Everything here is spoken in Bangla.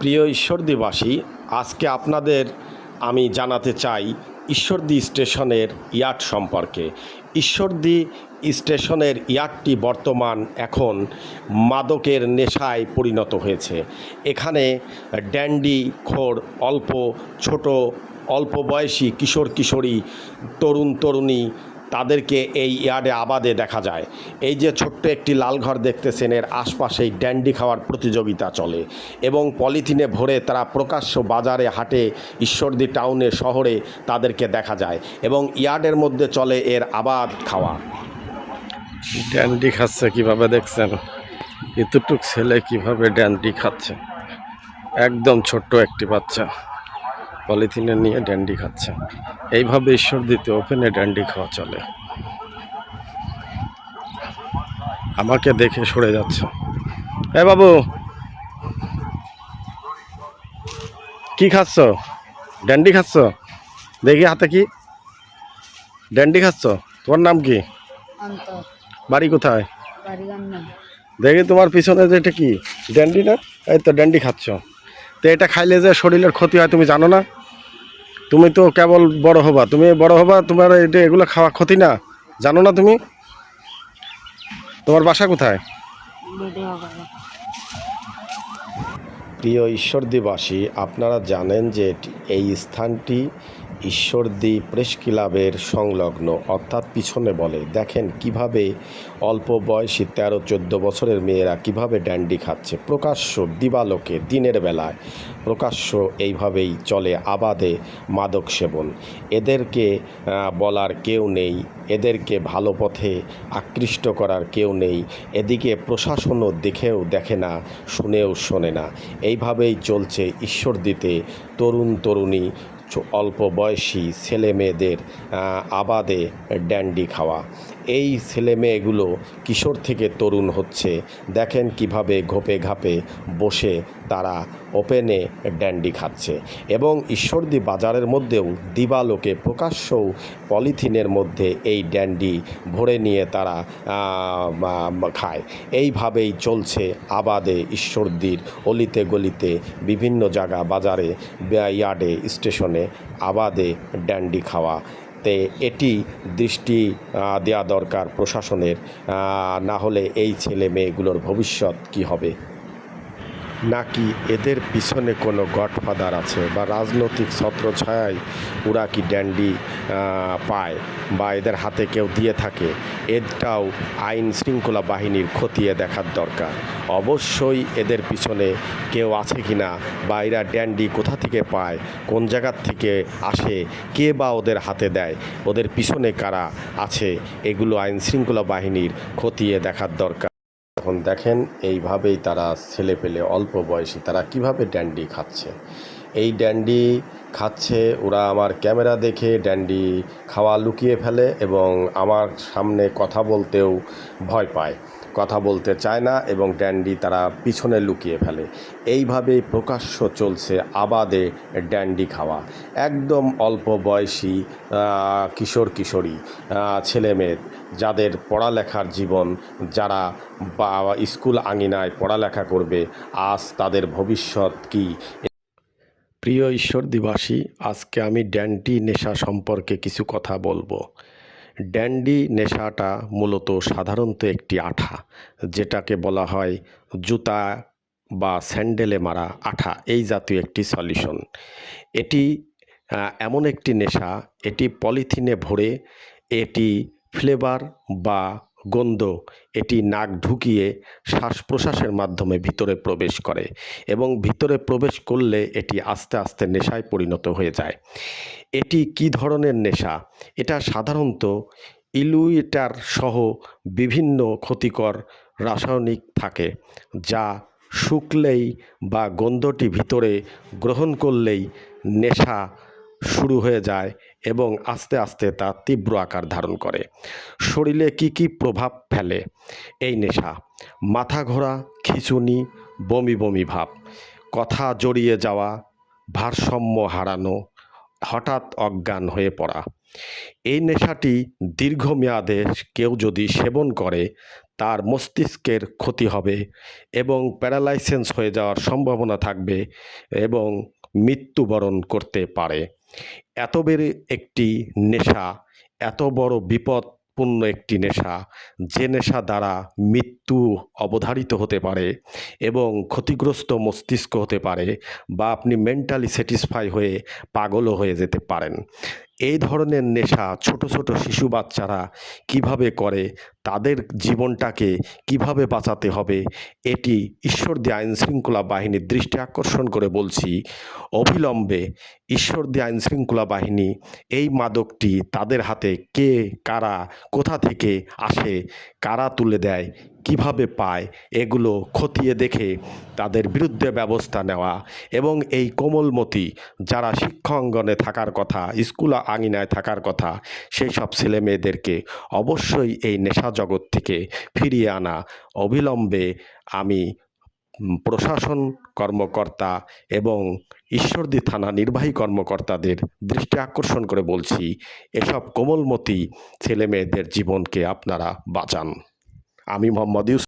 প্রিয় ঈশ্বরদীবাসী, আজকে আপনাদের আমি জানাতে চাই ঈশ্বরদী স্টেশনের ইয়ার্ড সম্পর্কে। ঈশ্বরদী স্টেশনের ইয়ার্ডটি বর্তমান এখন মাদকের নেশায় পরিণত হয়েছে। এখানে ড্যান্ডি খোর অল্প বয়সী কিশোর কিশোরী, তরুণ তরুণী, তাদেরকে এই ইয়ার্ডে আবাদে দেখা যায়। এই যে ছোট্ট একটি লাল ঘর দেখতেছেন, এর আশপাশেই ড্যান্ডি খাওয়ার প্রতিযোগিতা চলে এবং পলিথিনে ভরে তারা প্রকাশ্য বাজারে, হাটে, ঈশ্বরদী টাউনে, শহরে তাদেরকে দেখা যায় এবং ইয়ার্ডের মধ্যে চলে এর আবাদ খাওয়া। ড্যান্ডি খাচ্ছে কিভাবে দেখছেন? এতটুক ছেলে কিভাবে ড্যান্ডি খাচ্ছে, একদম ছোট্ট একটি বাচ্চা পলিথিনে নিয়ে ড্যান্ডি খাচ্ছে। এইভাবে ঈশ্বরদীতে ওপেনে ড্যান্ডি খাওয়া চলে। আমাকে দেখে সরে যাচ্ছে। এ বাবু, কি খাচ্ছ? ড্যান্ডি খাচ্ছ? দেখি হাতে কি ড্যান্ডি খাচ্ছ? তোমার নাম কি? অন্তর। বাড়ি কোথায়? বাড়ি গান্না। দেখি তোমার পিছনে যে এটা কি, ড্যান্ডি না? এই তো ড্যান্ডি খাচ্ছ। তো এটা খাইলে যে শরীরের ক্ষতি হয় তুমি জানো না? তুমি তো কেবল বড় হবা, তোমার এটা এগুলো খাওয়া ক্ষতি না, জানো না তুমি? তোমার বাসা কোথায়? প্রিয় ঈশ্বরদীবাসী, আপনারা জানেন যে এই স্থানটি ঈশ্বরদী প্রেস ক্লাবের সংলগ্ন, অর্থাৎ পিছনে বলে। দেখেন কিভাবে অল্প বয়সী 13-14 বছরের মেয়েরা কিভাবে ড্যান্ডি খাচ্ছে প্রকাশ্য দিবালোকে, দিনের বেলায় প্রকাশ্য। এইভাবেই চলে আবাদে মাদক সেবন। এদেরকে বলার কেউ নেই, এদেরকে ভালো পথে আকৃষ্ট করার কেউ নেই। এদিকে প্রশাসনও দেখে না, শুনেও শোনে না। এইভাবেই চলছে ঈশ্বরদীতে তরুণ তরুণী, অল্প বয়সী ছেলে মেয়েদের আবাদে ড্যান্ডি খাওয়া। এই ছেলে মেয়েগুলো কিশোর থেকে তরুণ হচ্ছে। দেখেন কিভাবে ঘোপে ঘাপে বসে তারা ওপেনে ড্যান্ডি খাচ্ছে এবং ঈশ্বরদী বাজারের মধ্যেও দিবালোকে প্রকাশ্যও পলিথিনের মধ্যে এই ড্যান্ডি ভরে নিয়ে তারা খায়। এইভাবেই চলছে আবাদে ঈশ্বরদীর অলিতে গলিতে, বিভিন্ন জায়গা, বাজারে, ইয়ার্ডে, স্টেশনে আবাদে ড্যান্ডি খাওয়া। তে এটি দৃষ্টি দেওয়া দরকার প্রশাসনের, না হলে এই ছেলে মেয়েগুলোর ভবিষ্যৎ কি হবে? নাকি এদের পিছনে কোনো গডফাদার আছে বা রাজনৈতিক ছত্রছায়ায় ওরা কি ড্যান্ডি পায় বা এদের হাতে কেউ দিয়ে থাকে? এটাও আইন শৃঙ্খলা বাহিনীর খতিয়ে দেখার দরকার। অবশ্যই এদের পিছনে কেউ আছে কি না, বা এরা ড্যান্ডি কোথা থেকে পায়, কোন জায়গার থেকে আসে, কে বা ওদের হাতে দেয়, ওদের পিছনে কারা আছে, এগুলো আইন শৃঙ্খলা বাহিনীর খতিয়ে দেখার দরকার। এখন দেখেন এইভাবেই তারা ছেলেপেলে অল্প বয়সী তারা কিভাবে ড্যান্ডি খাচ্ছে। এই ড্যান্ডি খাচ্ছে ওরা আমার ক্যামেরা দেখে ড্যান্ডি খাওয়া লুকিয়ে ফেলে এবং আমার সামনে কথা বলতেও ভয় পায়, কথা বলতে চায় না এবং ড্যান্ডি তারা পিছনে লুকিয়ে ফেলে। এইভাবেই প্রকাশ্য চলছে আবাদে ড্যান্ডি খাওয়া। একদম অল্প বয়সী কিশোর কিশোরী ছেলে মেয়ে, যাদের পড়ালেখার জীবন, যারা বা স্কুল আঙিনায় পড়ালেখা করবে, আজ তাদের ভবিষ্যৎ কী? প্রিয় ঈশ্বরদীবাসী, আজকে আমি ড্যান্ডি নেশা সম্পর্কে কিছু কথা বলবো। ড্যান্ডি নেশাটা মূলত সাধারণত একটি আঠা, যেটাকে বলা হয় জুতা বা স্যান্ডেলে মারা আঠা, এই জাতীয় একটি সলিউশন। এটি এমন একটি নেশা, এটি পলিথিনে ভরে, এটি ফ্লেভার বা গন্ধ, এটি নাক ঢুকিয়ে শ্বাস প্রশ্বাসের মাধ্যমে ভিতরে প্রবেশ করে এবং ভিতরে প্রবেশ করলে এটি আস্তে আস্তে নেশায় পরিণত হয়ে যায়। এটি কি ধরনের নেশা? এটা সাধারণত ইলুইটার সহ বিভিন্ন ক্ষতিকর রাসায়নিক থাকে, যা শুকলেই বা গন্ধটি ভিতরে গ্রহণ করলেই নেশা শুরু হয়ে যায় এবং আস্তে আস্তে তা তীব্র আকার ধারণ করে। শরীরে কি কি প্রভাব ফেলে এই নেশা? মাথা ঘোরা, খিঁচুনি, বমি বমি ভাব, কথা জড়িয়ে যাওয়া, ভারসাম্য হারানো, হঠাৎ অজ্ঞান হয়ে পড়া। এই নেশাটি দীর্ঘমেয়াদে কেউ যদি সেবন করে তার মস্তিষ্কের ক্ষতি হবে এবং প্যারালাইসিস হয়ে যাওয়ার সম্ভাবনা থাকবে এবং মৃত্যুবরণ করতে পারে। এত বড় একটি নেশা, এত বড় বিপদপূর্ণ একটি নেশা, যে নেশা দ্বারা মৃত্যু অবধারিত হতে পারে এবং ক্ষতিগ্রস্ত মস্তিষ্ক হতে পারে বা আপনি মেন্টালি স্যাটিসফাই হয়ে পাগলও হয়ে যেতে পারেন। এই ধরনের নেশা ছোট ছোট শিশু বাচ্চারা কিভাবে করে, তাদের জীবনটাকে কিভাবে বাঁচাতে হবে, এটি ঈশ্বরদী আইনশৃঙ্খলা বাহিনীর দৃষ্টি আকর্ষণ করে বলছি। অবিলম্বে ঈশ্বরদী আইনশৃঙ্খলা বাহিনী এই মাদকটি তাদের হাতে কে, কারা, কোথা থেকে আসে, কারা তুলে দেয়, কিভাবে পায়, এগুলো খতিয়ে দেখে তাদের বিরুদ্ধে ব্যবস্থা নেওয়া এবং এই কোমলমতি যারা শিক্ষাঙ্গনে থাকার কথা, স্কুল আঙিনায় থাকার কথা, সেই সব ছেলে মেয়েদেরকে অবশ্যই এই নেশা জগৎ থেকে ফিরিয়ে আনা। অবিলম্বে আমি প্রশাসন কর্মকর্তা এবং ঈশ্বরদী থানা নির্বাহী কর্মকর্তাদের দৃষ্টি আকর্ষণ করে বলছি, এসব কোমলমতি ছেলে মেয়েদের জীবনকে আপনারা বাঁচান। আমি মোহাম্মদ ইউসুফ।